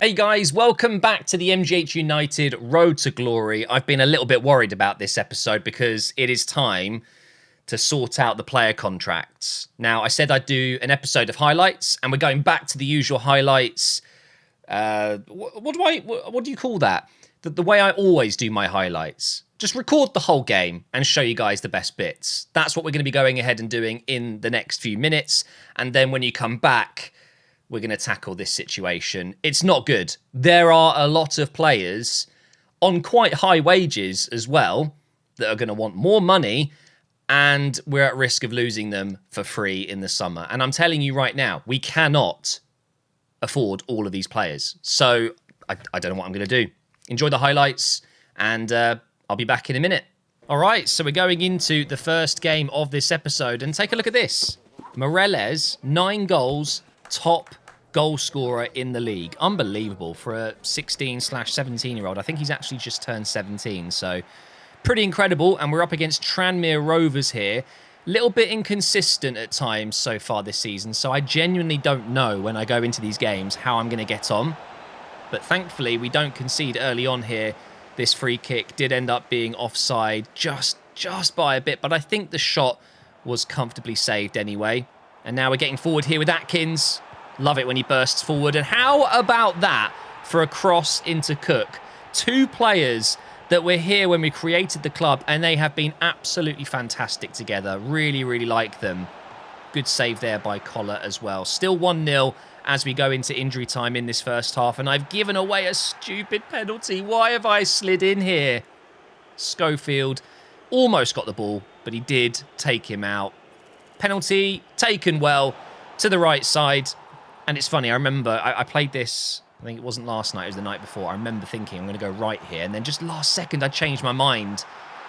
Hey guys, welcome back to the MGH United Road to Glory. I've been a little bit worried about this episode because it is time to sort out the player contracts. Now, I said I'd do an episode of highlights, and we're going back to the usual highlights. What do you call that? The way I always do my highlights. Just record the whole game and show you guys the best bits. That's what we're going to be going ahead and doing in the next few minutes. And then when you come back, we're going to tackle this situation. It's not good. There are a lot of players on quite high wages as well that are going to want more money, and we're at risk of losing them for free in the summer. And I'm telling you right now, we cannot afford all of these players. So I don't know what I'm going to do. Enjoy the highlights, and I'll be back in a minute. All right, so we're going into the first game of this episode, and take a look at this. Moreles, 9 goals, top goal scorer in the league. Unbelievable for a 16/17-year-old. I think he's actually just turned 17, so pretty incredible. And we're up against Tranmere Rovers here. Little bit inconsistent at times so far this season, so I genuinely don't know when I go into these games how I'm going to get on. But thankfully, we don't concede early on here. This free kick did end up being offside just by a bit, but I think the shot was comfortably saved anyway. And now we're getting forward here with Atkins. Love it when he bursts forward. And how about that for a cross into Cook? 2 players that were here when we created the club, and they have been absolutely fantastic together. Really, really like them. Good save there by Collar as well. Still 1-0 as we go into injury time in this first half. And I've given away a stupid penalty. Why have I slid in here? Schofield almost got the ball, but he did take him out. Penalty taken well to the right side. And it's funny, I remember I played this, I think it wasn't last night, it was the night before. I remember thinking I'm going to go right here, and then just last second I changed my mind.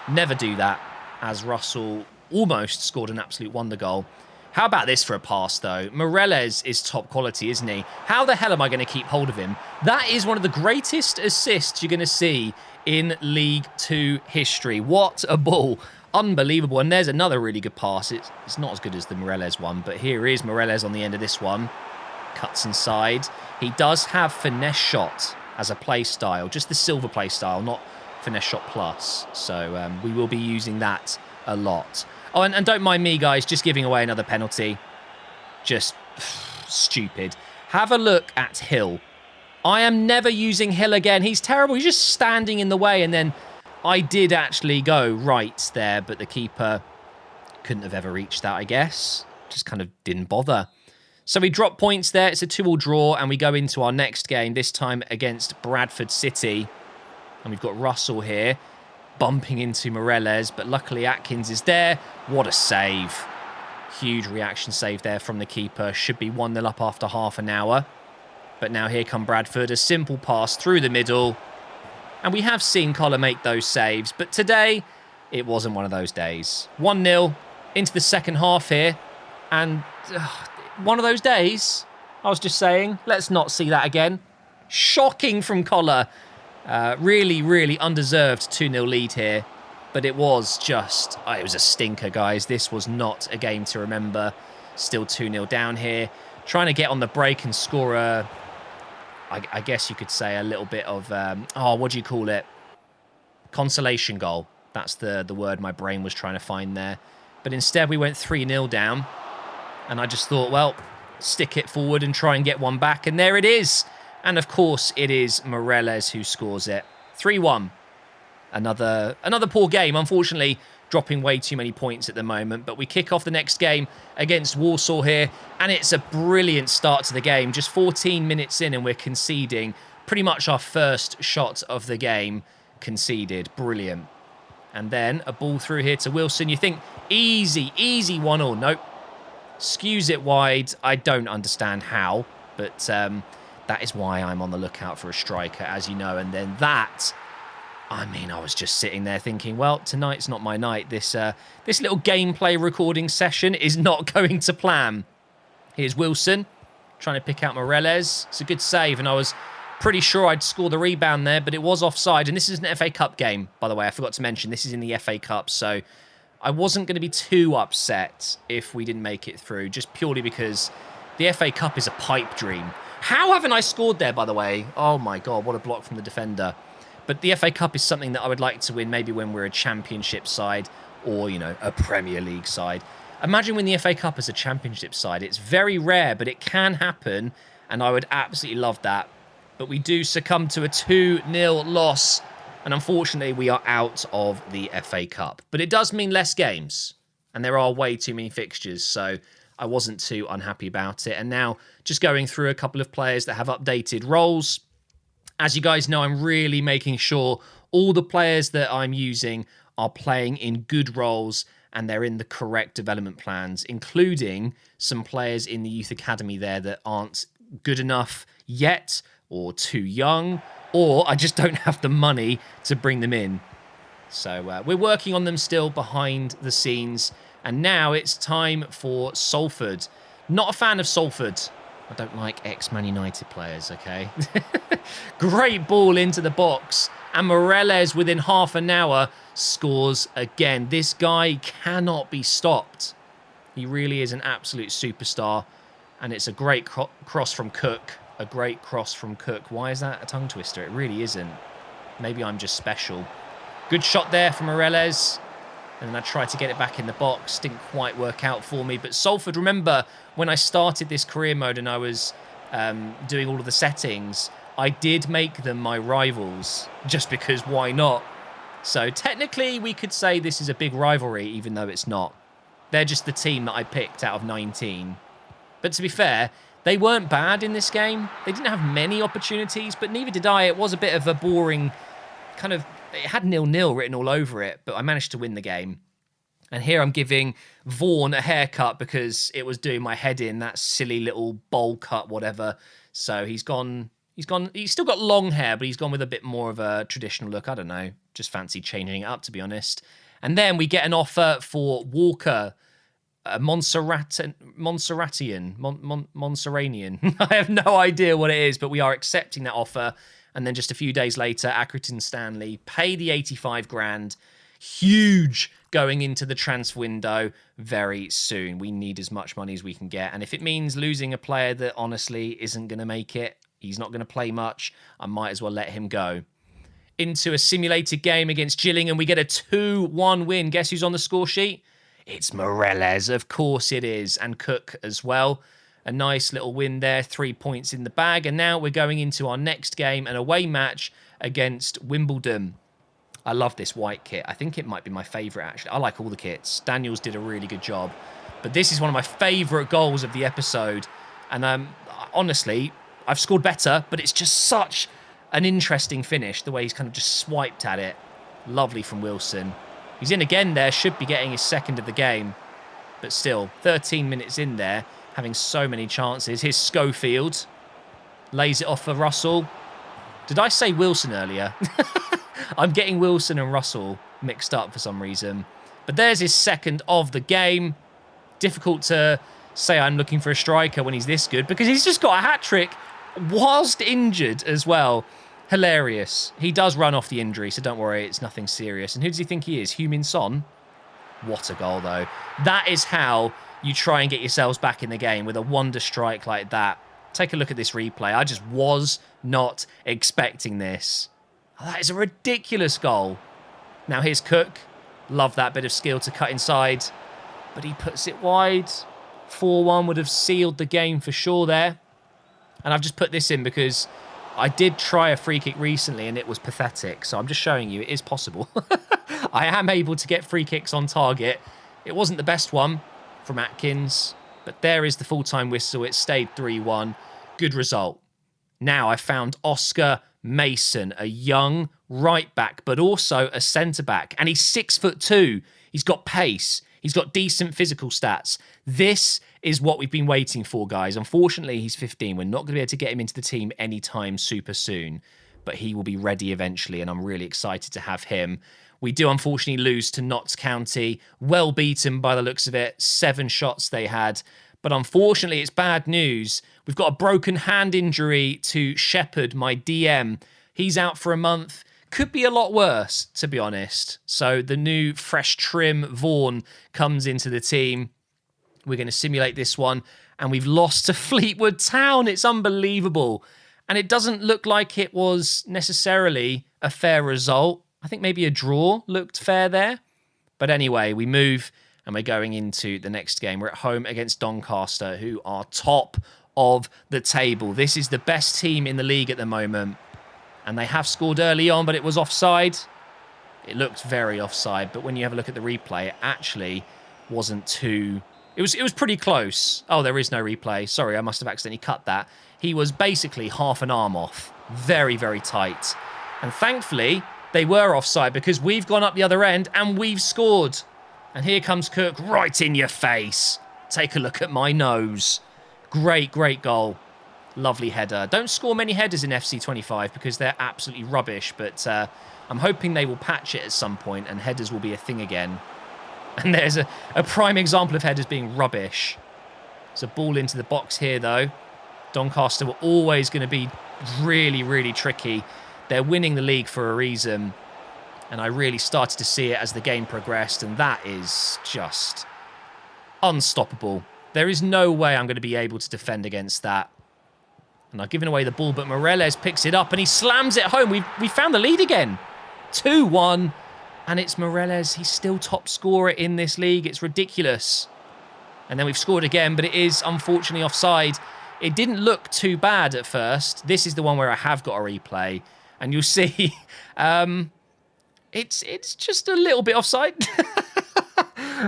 Never do that, as Russell almost scored an absolute wonder goal. How about this for a pass, though? Moreles is top quality, isn't he? How the hell am I going to keep hold of him? That is one of the greatest assists you're going to see in League 2 history. What a ball. Unbelievable. And there's another really good pass. It's not as good as the Moreles one, but here is Moreles on the end of this one. Cuts inside. He does have finesse shot as a play style, just the silver play style, not finesse shot plus. So we will be using that a lot. Oh, and don't mind me, guys, just giving away another penalty. Just stupid. Have a look at Hill. I am never using Hill again. He's terrible. He's just standing in the way. And then I did actually go right there, but the keeper couldn't have ever reached that, I guess. Just kind of didn't bother. So we drop points there. It's a 2-2 draw, and we go into our next game, this time against Bradford City. And we've got Russell here, bumping into Moreles, but luckily Atkins is there. What a save. Huge reaction save there from the keeper. Should be 1-0 up after half an hour. But now here come Bradford. A simple pass through the middle. And we have seen Collar make those saves, but today it wasn't one of those days. 1-0 into the second half here, and one of those days, I was just saying, let's not see that again. Shocking from Collar. Really, really undeserved 2-0 lead here. But it was just, it was a stinker, guys. This was not a game to remember. Still 2-0 down here. Trying to get on the break and score I guess you could say a little bit of, what do you call it? Consolation goal. That's the word my brain was trying to find there. But instead we went 3-0 down. And I just thought, well, stick it forward and try and get one back. And there it is. And of course, it is Moreles who scores it. 3-1. Another poor game, unfortunately, dropping way too many points at the moment. But we kick off the next game against Warsaw here. And it's a brilliant start to the game. Just 14 minutes in and we're conceding. Pretty much our first shot of the game conceded. Brilliant. And then a ball through here to Wilson. You think, easy 1-0. Nope. Skews it wide. I don't understand how, but that is why I'm on the lookout for a striker, as you know. And then that, I was just sitting there thinking, well, tonight's not my night. This little gameplay recording session is not going to plan. Here's Wilson trying to pick out Moreles. It's a good save, and I was pretty sure I'd score the rebound there, but it was offside. And this is an FA Cup game, by the way. I forgot to mention, this is in the FA Cup, so I wasn't going to be too upset if we didn't make it through, just purely because the FA Cup is a pipe dream. How haven't I scored there, by the way? Oh my God, what a block from the defender. But the FA Cup is something that I would like to win, maybe when we're a Championship side or, you know, a Premier League side. Imagine winning the FA Cup as a Championship side. It's very rare, but it can happen, and I would absolutely love that. But we do succumb to a 2-0 loss, and unfortunately we are out of the FA Cup. But it does mean less games, and there are way too many fixtures, so I wasn't too unhappy about it. And now just going through a couple of players that have updated roles. As you guys know, I'm really making sure all the players that I'm using are playing in good roles and they're in the correct development plans, including some players in the youth academy there that aren't good enough yet, or too young, or I just don't have the money to bring them in. So we're working on them still behind the scenes. And now it's time for Salford. Not a fan of Salford. I don't like ex-Man United players, okay? Great ball into the box. And Moreles, within half an hour, scores again. This guy cannot be stopped. He really is an absolute superstar. And it's a great cross from Cook. A great cross from Cook. Why is that a tongue twister? It really isn't. Maybe I'm just special. Good shot there from Moreles. And then I tried to get it back in the box. Didn't quite work out for me. But Salford, remember, when I started this career mode and I was doing all of the settings, I did make them my rivals. Just because, why not? So technically, we could say this is a big rivalry, even though it's not. They're just the team that I picked out of 19. But to be fair, they weren't bad in this game. They didn't have many opportunities, but neither did I. It was a bit of a boring kind of... It had 0-0 written all over it, but I managed to win the game. And here I'm giving Vaughan a haircut because it was doing my head in, that silly little bowl cut, whatever. So he's still got long hair, but he's gone with a bit more of a traditional look. I don't know. Just fancy changing it up, to be honest. And then we get an offer for Walker, Montserratian. I have no idea what it is, but we are accepting that offer. And then just a few days later, Accrington Stanley pay the 85 grand. Huge going into the transfer window very soon. We need as much money as we can get. And if it means losing a player that honestly isn't going to make it, he's not going to play much, I might as well let him go. Into a simulated game against Gillingham, we get a 2-1 win. Guess who's on the score sheet? It's Moreles, of course it is, and Cook as well. A nice little win there, 3 points in the bag. And now we're going into our next game, an away match against Wimbledon. I love this white kit. I think it might be my favourite, actually. I like all the kits. Daniels did a really good job. But this is one of my favourite goals of the episode. And honestly, I've scored better, but it's just such an interesting finish, the way he's kind of just swiped at it. Lovely from Wilson. He's in again there, should be getting his second of the game. But still, 13 minutes in there, having so many chances. Here's Schofield. Lays it off for Russell. Did I say Wilson earlier? I'm getting Wilson and Russell mixed up for some reason. But there's his second of the game. Difficult to say I'm looking for a striker when he's this good, because he's just got a hat-trick whilst injured as well. Hilarious. He does run off the injury, so don't worry, it's nothing serious. And who does he think he is? Heung-min Son? What a goal, though. That is how you try and get yourselves back in the game, with a wonder strike like that. Take a look at this replay. I just was not expecting this. Oh, that is a ridiculous goal. Now here's Cook. Love that bit of skill to cut inside. But he puts it wide. 4-1 would have sealed the game for sure there. And I've just put this in because I did try a free kick recently and it was pathetic. So I'm just showing you it is possible. I am able to get free kicks on target. It wasn't the best one from Atkins, but there is the full-time whistle. It stayed 3-1. Good result. Now I found Oscar Mason, a young right back, but also a centre back. And he's 6'2". He's got pace. He's got decent physical stats. This is what we've been waiting for, guys. Unfortunately, he's 15. We're not going to be able to get him into the team anytime super soon, but he will be ready eventually, and I'm really excited to have him. We do unfortunately lose to Notts County. Well beaten by the looks of it. 7 shots they had. But unfortunately, it's bad news. We've got a broken hand injury to Shepherd, my DM. He's out for a month. Could be a lot worse, to be honest. So the new fresh trim Vaughan comes into the team. We're going to simulate this one. And we've lost to Fleetwood Town. It's unbelievable. And it doesn't look like it was necessarily a fair result. I think maybe a draw looked fair there. But anyway, we move and we're going into the next game. We're at home against Doncaster, who are top of the table. This is the best team in the league at the moment. And they have scored early on, but it was offside. It looked very offside, but when you have a look at the replay, it actually wasn't too... It was pretty close. Oh, there is no replay. Sorry, I must have accidentally cut that. He was basically half an arm off. Very, very tight. And thankfully, they were offside because we've gone up the other end and we've scored. And here comes Kirk right in your face. Take a look at my nose. Great, great goal. Lovely header. Don't score many headers in FC25 because they're absolutely rubbish, but I'm hoping they will patch it at some point and headers will be a thing again. And there's a prime example of headers being rubbish. There's a ball into the box here, though. Doncaster were always going to be really, really tricky. They're winning the league for a reason. And I really started to see it as the game progressed, and that is just unstoppable. There is no way I'm going to be able to defend against that. And I've given away the ball, but Moreles picks it up and he slams it home. We found the lead again. 2-1. And it's Moreles. He's still top scorer in this league. It's ridiculous. And then we've scored again, but it is unfortunately offside. It didn't look too bad at first. This is the one where I have got a replay. And you'll see it's just a little bit offside.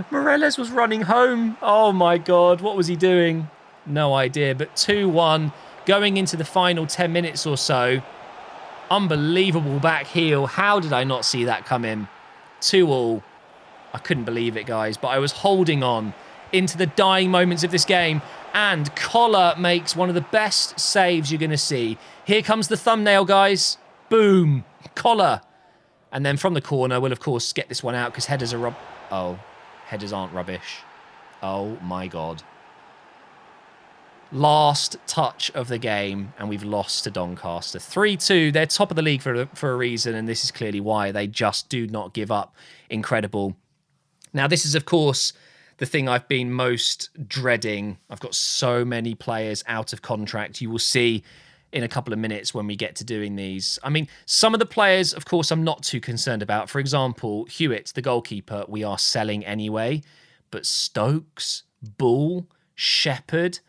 Moreles was running home. Oh, my God. What was he doing? No idea. But 2-1 going into the final 10 minutes or so. Unbelievable back heel. How did I not see that come in? 2-2. I couldn't believe it, guys, but I was holding on into the dying moments of this game, and Collar makes one of the best saves you're going to see. Here comes the thumbnail, guys. Boom. Collar. And then from the corner, we'll, of course, get this one out because headers are... Oh, headers aren't rubbish. Oh, my God. Last touch of the game, and we've lost to Doncaster. 3-2. They're top of the league for a reason, and this is clearly why. They just do not give up. Incredible. Now, this is, of course, the thing I've been most dreading. I've got so many players out of contract. You will see in a couple of minutes when we get to doing these. I mean, some of the players, of course, I'm not too concerned about. For example, Hewitt, the goalkeeper, we are selling anyway. But Stokes, Bull, Shepherd...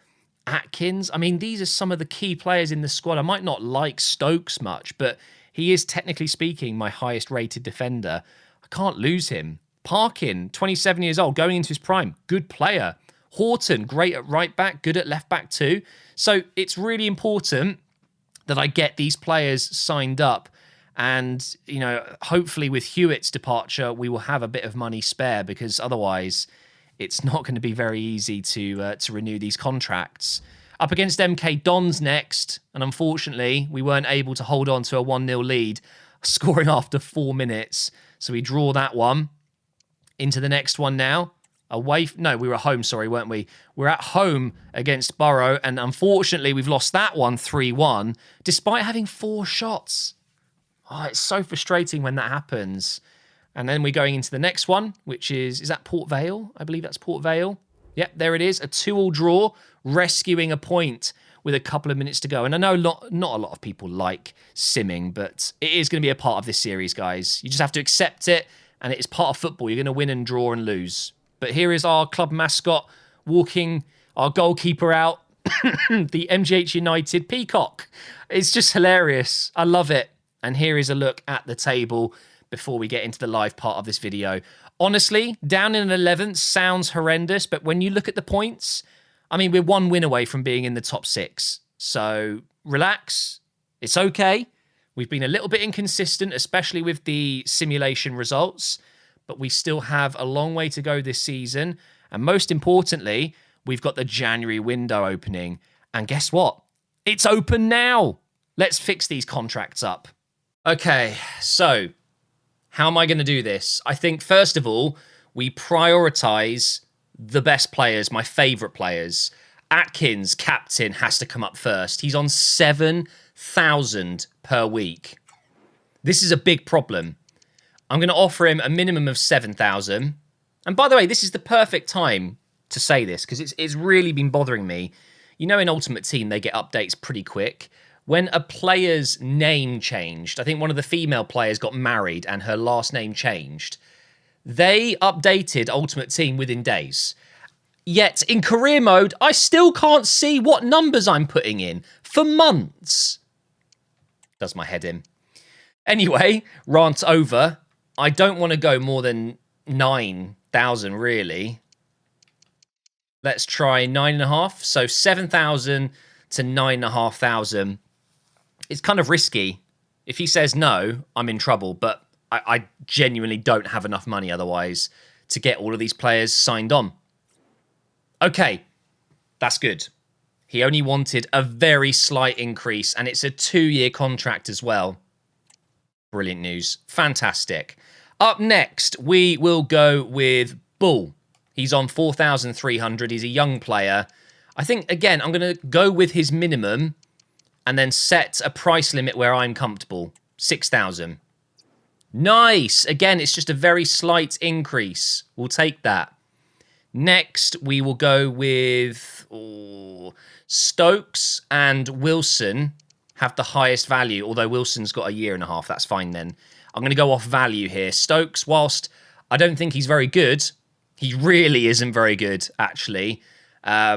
Atkins, I mean, these are some of the key players in the squad. I might not like Stokes much, but he is technically speaking my highest rated defender. I can't lose him. Parkin, 27 years old, going into his prime. Good player. Horton, great at right back, good at left back too. So it's really important that I get these players signed up. And, you know, hopefully with Hewitt's departure, we will have a bit of money spare because otherwise... it's not going to be very easy to renew these contracts. Up against MK Dons next, and unfortunately, we weren't able to hold on to a 1-0 lead, scoring after 4 minutes. So we draw that one. Into the next one now. No, we were at home, sorry, weren't we? We're at home against Borough, and unfortunately, we've lost that one 3-1, despite having 4 shots. Oh, it's so frustrating when that happens. And then we're going into the next one, which is that Port Vale? I believe that's Port Vale. Yep, there it is. A 2-2 draw, rescuing a point with a couple of minutes to go. And I know not a lot of people like simming, but it is going to be a part of this series, guys. You just have to accept it, and it is part of football. You're going to win and draw and lose. But here is our club mascot walking our goalkeeper out, the MGH United Peacock. It's just hilarious. I love it. And here is a look at the table before we get into the live part of this video. Honestly, down in 11th sounds horrendous, but when you look at the points, I mean, we're 1 win away from being in the top 6. So relax, it's okay. We've been a little bit inconsistent, especially with the simulation results, but we still have a long way to go this season. And most importantly, we've got the January window opening. And guess what? It's open now. Let's fix these contracts up. Okay, so... how am I going to do this? I think, first of all, we prioritise the best players, my favourite players. Atkins, captain, has to come up first. He's on 7,000 per week. This is a big problem. I'm going to offer him a minimum of 7,000. And by the way, this is the perfect time to say this because it's really been bothering me. You know, in Ultimate Team, they get updates pretty quick. When a player's name changed, I think one of the female players got married and her last name changed. They updated Ultimate Team within days. Yet in career mode, I still can't see what numbers I'm putting in for months. Does my head in. Anyway, rant over. I don't want to go more than 9,000 really. Let's try 9.5. So 7,000 to 9,500. It's kind of risky. If he says no, I'm in trouble. But I genuinely don't have enough money otherwise to get all of these players signed on. Okay, that's good. He only wanted a very slight increase, and it's a 2-year contract as well. Brilliant news. Fantastic. Up next, we will go with Bull. He's on 4,300. He's a young player. I think, again, I'm going to go with his minimum and then set a price limit where I'm comfortable. 6,000. Nice. Again, it's just a very slight increase. We'll take that. Next, we will go with Stokes and Wilson have the highest value, although Wilson's got a 1.5 years. That's fine then. I'm going to go off value here. Stokes, whilst I don't think he's very good, he really isn't very good, actually. I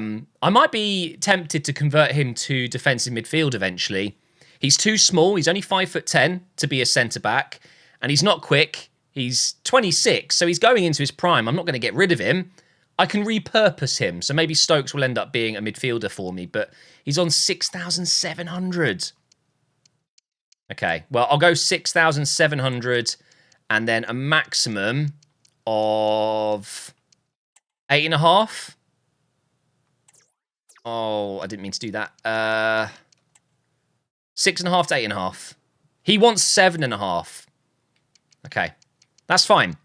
might be tempted to convert him to defensive midfield eventually. He's too small. He's only 5'10" to be a centre-back, and he's not quick. He's 26, so he's going into his prime. I'm not going to get rid of him. I can repurpose him, so maybe Stokes will end up being a midfielder for me, but he's on 6,700. Okay, well, I'll go 6,700 and then a maximum of 8.5. Oh, I didn't mean to do that. 6.5 to 8.5. He wants 7.5. Okay, that's fine.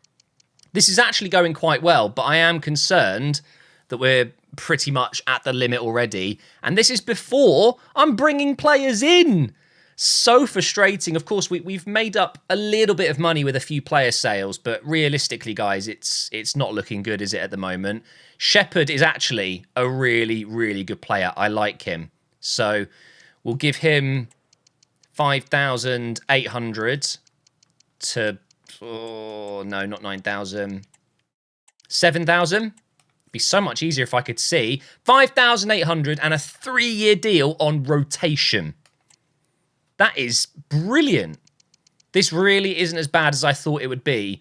This is actually going quite well, but I am concerned that we're pretty much at the limit already. And this is before I'm bringing players in. So frustrating. Of course, we've made up a little bit of money with a few player sales, but realistically, guys, it's not looking good, is it, at the moment? Shepherd is actually a really, really good player. I like him. So we'll give him 5,800 to... Oh, no, not 9,000. 7,000. Be so much easier if I could see. 5,800 and a 3-year deal on rotation. That is brilliant. This really isn't as bad as I thought it would be.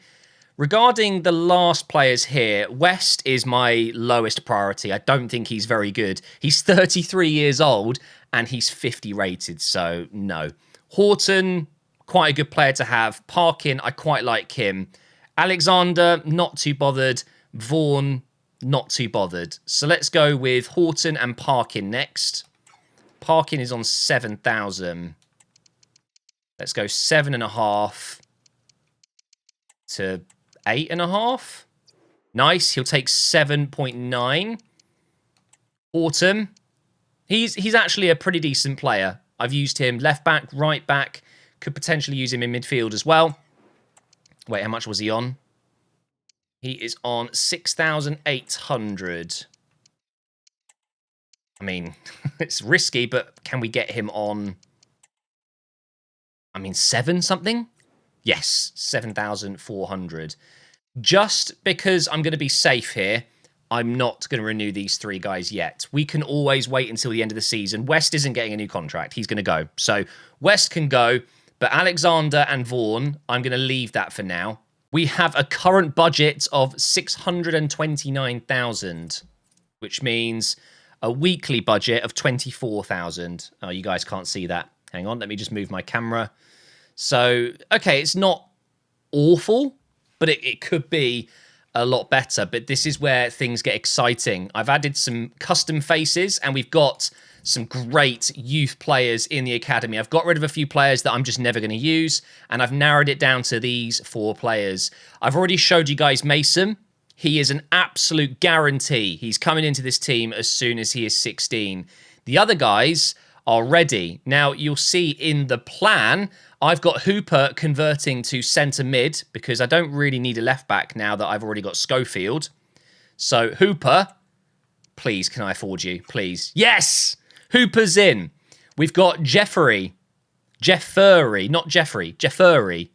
Regarding the last players here, West is my lowest priority. I don't think he's very good. He's 33 years old and he's 50 rated, so no. Horton... quite a good player to have. Parkin, I quite like him. Alexander, not too bothered. Vaughan, not too bothered. So let's go with Horton and Parkin next. Parkin is on 7,000. Let's go 7.5 to 8.5. Nice. He'll take 7.9. Horton. He's actually a pretty decent player. I've used him left back, right back. Could potentially use him in midfield as well. Wait, how much was he on? He is on 6,800. I mean, it's risky, but can we get him on... 7 something? Yes, 7,400. Just because I'm going to be safe here, I'm not going to renew these 3 guys yet. We can always wait until the end of the season. West isn't getting a new contract. He's going to go. So West can go, but Alexander and Vaughan, I'm going to leave that for now. We have a current budget of 629,000, which means a weekly budget of 24,000. Oh, you guys can't see that. Hang on, let me just move my camera. So, okay, it's not awful, but it could be a lot better. But this is where things get exciting. I've added some custom faces, and we've got some great youth players in the academy. I've got rid of a few players that I'm just never going to use, and I've narrowed it down to these 4 players. I've already showed you guys Mason. He is an absolute guarantee. He's coming into this team as soon as he is 16. The other guys are ready. Now, you'll see in the plan, I've got Hooper converting to centre mid because I don't really need a left back now that I've already got Schofield. So Hooper, please, can I afford you? Please. Yes! Hooper's in. We've got Jeffery, not Jeffrey, Jeffery.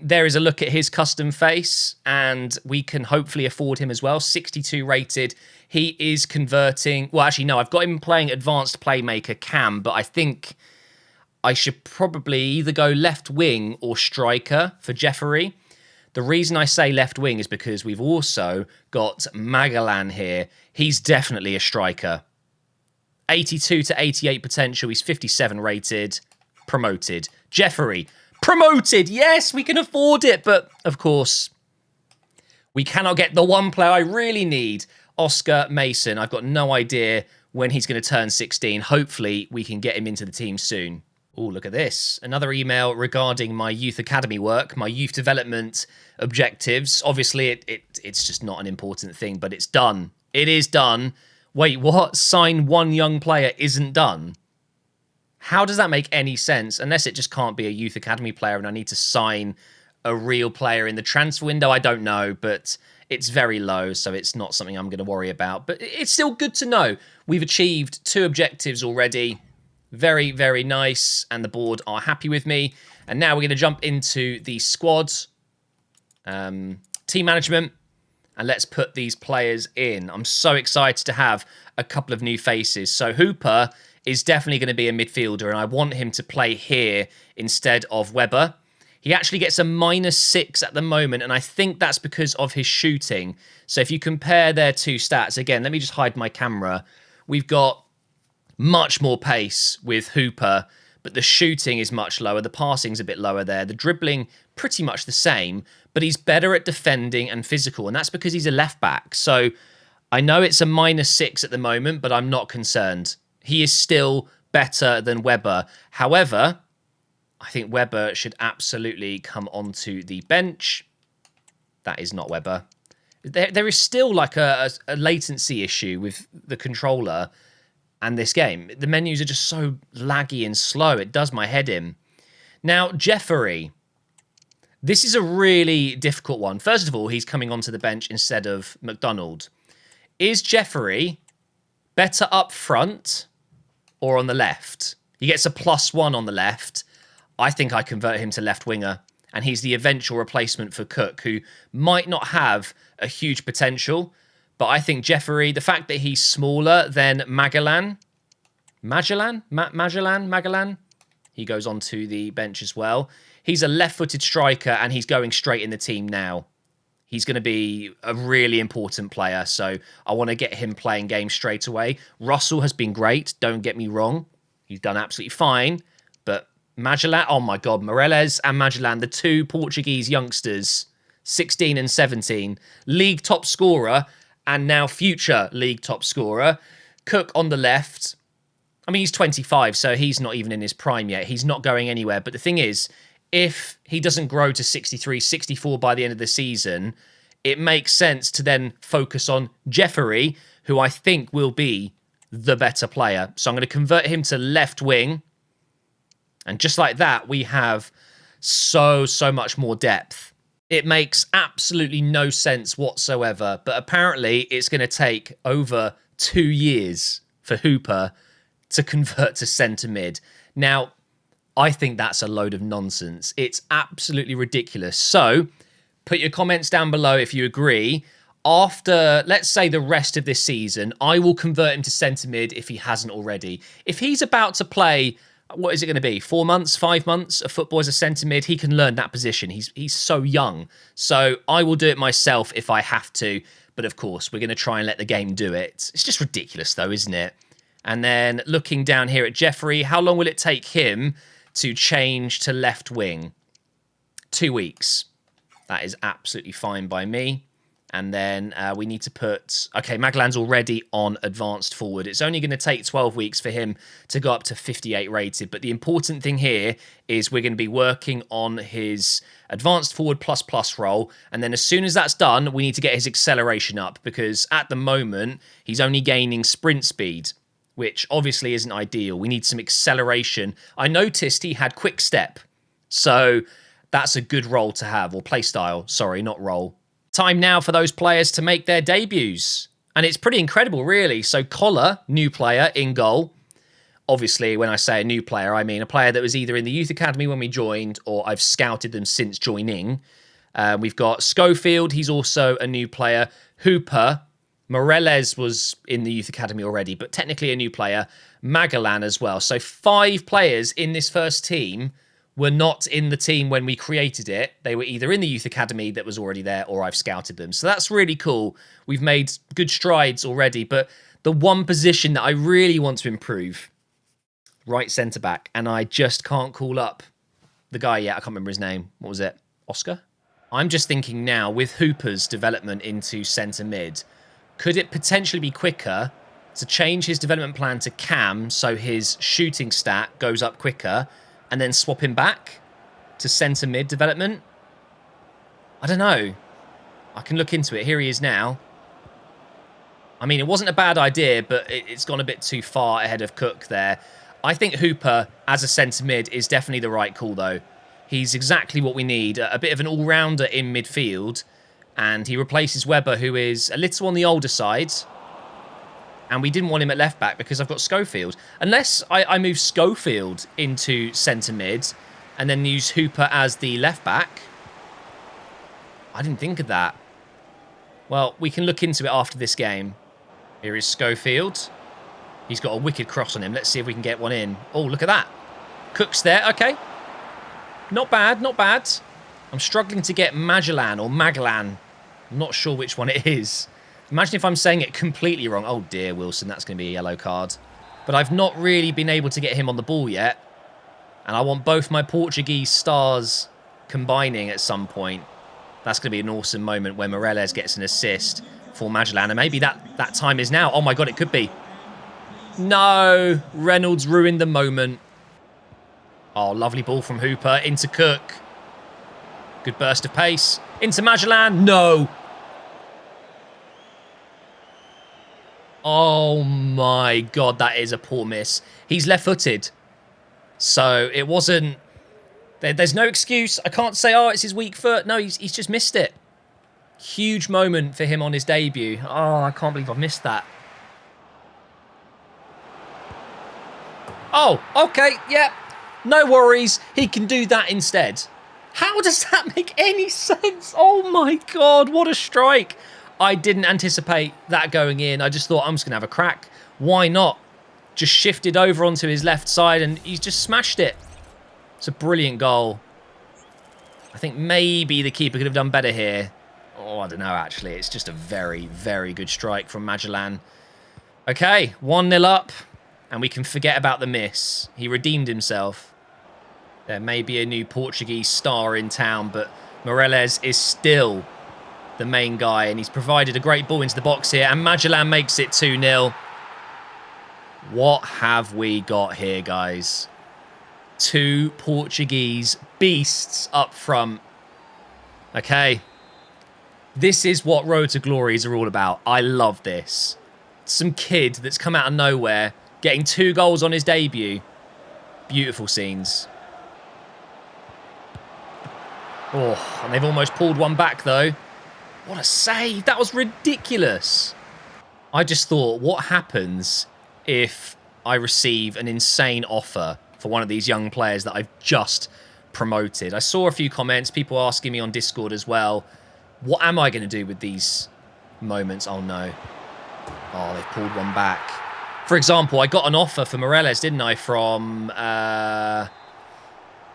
There is a look at his custom face, and we can hopefully afford him as well. 62 rated. He is converting. Well, actually, no, I've got him playing advanced playmaker Cam, but I think I should probably either go left wing or striker for Jeffery. The reason I say left wing is because we've also got Magellan here. He's definitely a striker. 82 to 88 potential. He's 57 rated. Promoted. Jeffery. Promoted. Yes, we can afford it. But, of course, we cannot get the one player I really need. Oscar Mason. I've got no idea when he's going to turn 16. Hopefully, we can get him into the team soon. Oh, look at this. Another email regarding my youth academy work, my youth development objectives. Obviously, it's just not an important thing, but it's done. It is done. Wait, what? Sign one young player isn't done? How does that make any sense? Unless it just can't be a youth academy player and I need to sign a real player in the transfer window. I don't know, but it's very low, so it's not something I'm going to worry about. But it's still good to know. We've achieved 2 objectives already. Very, very nice, and the board are happy with me. And now we're going to jump into the squad, team management, and let's put these players in. I'm so excited to have a couple of new faces. So Hooper is definitely going to be a midfielder, and I want him to play here instead of Weber. He actually gets a -6 at the moment, and I think that's because of his shooting. So if you compare their 2 stats, again, let me just hide my camera. We've got much more pace with Hooper, but the shooting is much lower. The passing's a bit lower there. The dribbling, pretty much the same, but he's better at defending and physical, and that's because he's a left back. So I know it's a -6 at the moment, but I'm not concerned. He is still better than Weber. However, I think Weber should absolutely come onto the bench. That is not Weber. There is still like a latency issue with the controller and this game. The menus are just so laggy and slow. It does my head in. Now, Jeffery. This is a really difficult one. First of all, he's coming onto the bench instead of McDonald. Is Jeffery better up front or on the left? He gets a +1 on the left. I think I convert him to left winger, and he's the eventual replacement for Cook, who might not have a huge potential. But I think Jeffery, the fact that he's smaller than Magellan, he goes onto the bench as well. He's a left-footed striker, and he's going straight in the team now. He's going to be a really important player, so I want to get him playing games straight away. Russell has been great, don't get me wrong. He's done absolutely fine, but Magellan, oh my God, Moreles and Magellan, the 2 Portuguese youngsters, 16 and 17, league top scorer, and now future league top scorer. Cook on the left. I mean, he's 25, so he's not even in his prime yet. He's not going anywhere. But the thing is, if he doesn't grow to 63, 64 by the end of the season, it makes sense to then focus on Jeffery, who I think will be the better player. So I'm going to convert him to left wing. And just like that, we have so much more depth. It makes absolutely no sense whatsoever, but apparently it's going to take over 2 years for Hooper to convert to centre mid. Now, I think that's a load of nonsense. It's absolutely ridiculous. So, put your comments down below if you agree. After, let's say, the rest of this season, I will convert him to centre mid if he hasn't already. If he's about to play, what is it going to be? 4 months, 5 months of football as a centre mid? He can learn that position. He's so young. So I will do it myself if I have to. But of course, we're going to try and let the game do it. It's just ridiculous though, isn't it? And then looking down here at Jeffery, how long will it take him to change to left wing? 2 weeks. That is absolutely fine by me. And then we need to put... Okay, Magellan's already on advanced forward. It's only going to take 12 weeks for him to go up to 58 rated. But the important thing here is we're going to be working on his advanced forward ++ role. And then as soon as that's done, we need to get his acceleration up. Because at the moment, he's only gaining sprint speed. which obviously isn't ideal. We need some acceleration. I noticed he had quick step, so that's a good role to have, or play style. Sorry, not role. Time now for those players to make their debuts. And it's pretty incredible, really. So Collar, new player, in goal. Obviously, when I say a new player, I mean a player that was either in the youth academy when we joined, or I've scouted them since joining. We've got Schofield. He's also a new player. Hooper. Moreles was in the youth academy already, but technically a new player. Magellan as well. So 5 players in this first team were not in the team when we created it. They were either in the youth academy that was already there, or I've scouted them. So that's really cool. We've made good strides already, but the one position that I really want to improve, right centre back, and I just can't call up the guy yet. I can't remember his name. What was it? Oscar? I'm just thinking now, with Hooper's development into centre mid, could it potentially be quicker to change his development plan to Cam so his shooting stat goes up quicker, and then swap him back to centre mid development? I don't know. I can look into it. Here he is now. I mean, it wasn't a bad idea, but it's gone a bit too far ahead of Cook there. I think Hooper as a centre mid is definitely the right call, though. He's exactly what we need. A bit of an all-rounder in midfield. And he replaces Webber, who is a little on the older side. And we didn't want him at left back because I've got Schofield. Unless I move Schofield into centre mid and then use Hooper as the left back. I didn't think of that. Well, we can look into it after this game. Here is Schofield. He's got a wicked cross on him. Let's see if we can get one in. Oh, look at that. Cook's there. Okay. Not bad, not bad. I'm struggling to get Magellan or Magellan. I'm not sure which one it is. Imagine if I'm saying it completely wrong. Oh dear, Wilson, that's going to be a yellow card. But I've not really been able to get him on the ball yet. And I want both my Portuguese stars combining at some point. That's going to be an awesome moment where Moreles gets an assist for Magellan. And maybe that time is now. Oh my God, it could be. No, Reynolds ruined the moment. Oh, lovely ball from Hooper into Cook. Good burst of pace. Into Magellan. No. Oh my God, that is a poor miss. He's left-footed. So it wasn't... There's no excuse. I can't say, oh, it's his weak foot. No, he's just missed it. Huge moment for him on his debut. Oh, I can't believe I've missed that. Oh, okay, yeah. No worries. He can do that instead. How does that make any sense? Oh my God, what a strike. I didn't anticipate that going in. I just thought I'm just going to have a crack. Why not? Just shifted over onto his left side and he's just smashed it. It's a brilliant goal. I think maybe the keeper could have done better here. Oh, I don't know, actually. It's just a very, very good strike from Magellan. Okay, 1-0 up. And we can forget about the miss. He redeemed himself. There may be a new Portuguese star in town, but Moreles is still the main guy, and he's provided a great ball into the box here, and Magellan makes it 2-0. What have we got here, guys? 2 Portuguese beasts up front. Okay. This is what Road to Glories are all about. I love this. Some kid that's come out of nowhere, getting 2 goals on his debut. Beautiful scenes. Oh, and they've almost pulled one back, though. What a save. That was ridiculous. I just thought, what happens if I receive an insane offer for one of these young players that I've just promoted? I saw a few comments, people asking me on Discord as well. What am I going to do with these moments? Oh, no. Oh, they've pulled one back. For example, I got an offer for Moreles, didn't I, from...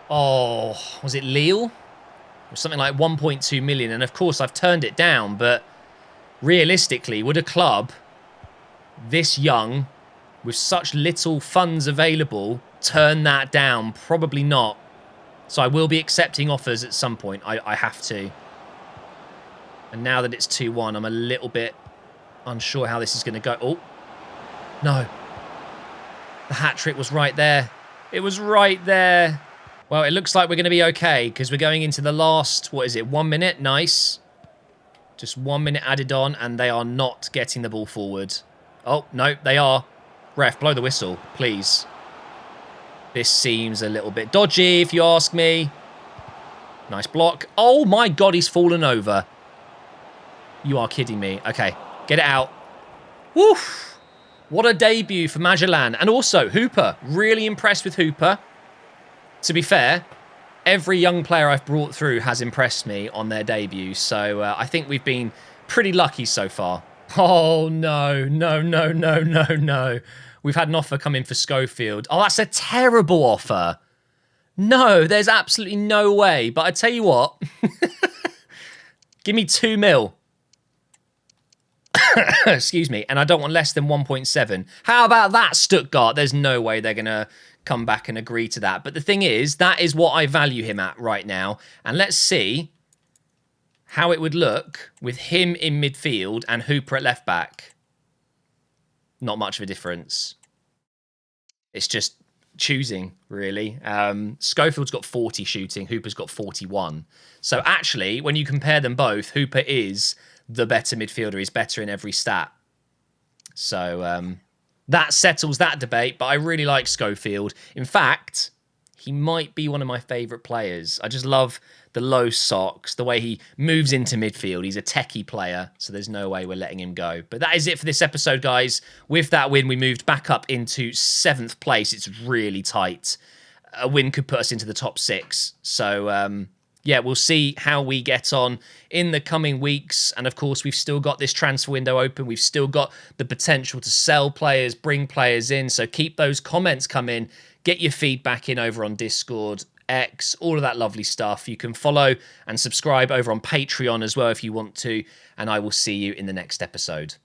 was it Lille? Or something like 1.2 million. And of course, I've turned it down. But realistically, would a club this young, with such little funds available, turn that down? Probably not. So I will be accepting offers at some point. I have to. And now that it's 2-1, I'm a little bit unsure how this is going to go. Oh, no. The hat-trick was right there. It was right there. Well, it looks like we're going to be okay because we're going into the last, 1 minute? Nice. Just 1 minute added on, and they are not getting the ball forward. Oh, no, they are. Ref, blow the whistle, please. This seems a little bit dodgy, if you ask me. Nice block. Oh, my God, he's fallen over. You are kidding me. Okay, get it out. Woof. What a debut for Magellan. And also, Hooper. Really impressed with Hooper. To be fair, every young player I've brought through has impressed me on their debut. So I think we've been pretty lucky so far. Oh, no, no, no, no, no, no. We've had an offer come in for Schofield. Oh, that's a terrible offer. No, there's absolutely no way. But I tell you what, give me 2 mil. Excuse me. And I don't want less than 1.7. How about that, Stuttgart? There's no way they're going to come back and agree to that. But the thing is, that is what I value him at right now. And let's see how it would look with him in midfield and Hooper at left back. Not much of a difference. It's just choosing, really. Schofield's got 40 shooting. Hooper's got 41. So actually, when you compare them both, Hooper is the better midfielder. He's better in every stat. So that settles that debate, but I really like Schofield. In fact, he might be one of my favourite players. I just love the low socks, the way he moves into midfield. He's a techie player, so there's no way we're letting him go. But that is it for this episode, guys. With that win, we moved back up into 7th place. It's really tight. A win could put us into the top 6. So, yeah, we'll see how we get on in the coming weeks. And, of course, we've still got this transfer window open. We've still got the potential to sell players, bring players in. So keep those comments coming. Get your feedback in over on Discord, X, all of that lovely stuff. You can follow and subscribe over on Patreon as well if you want to. And I will see you in the next episode.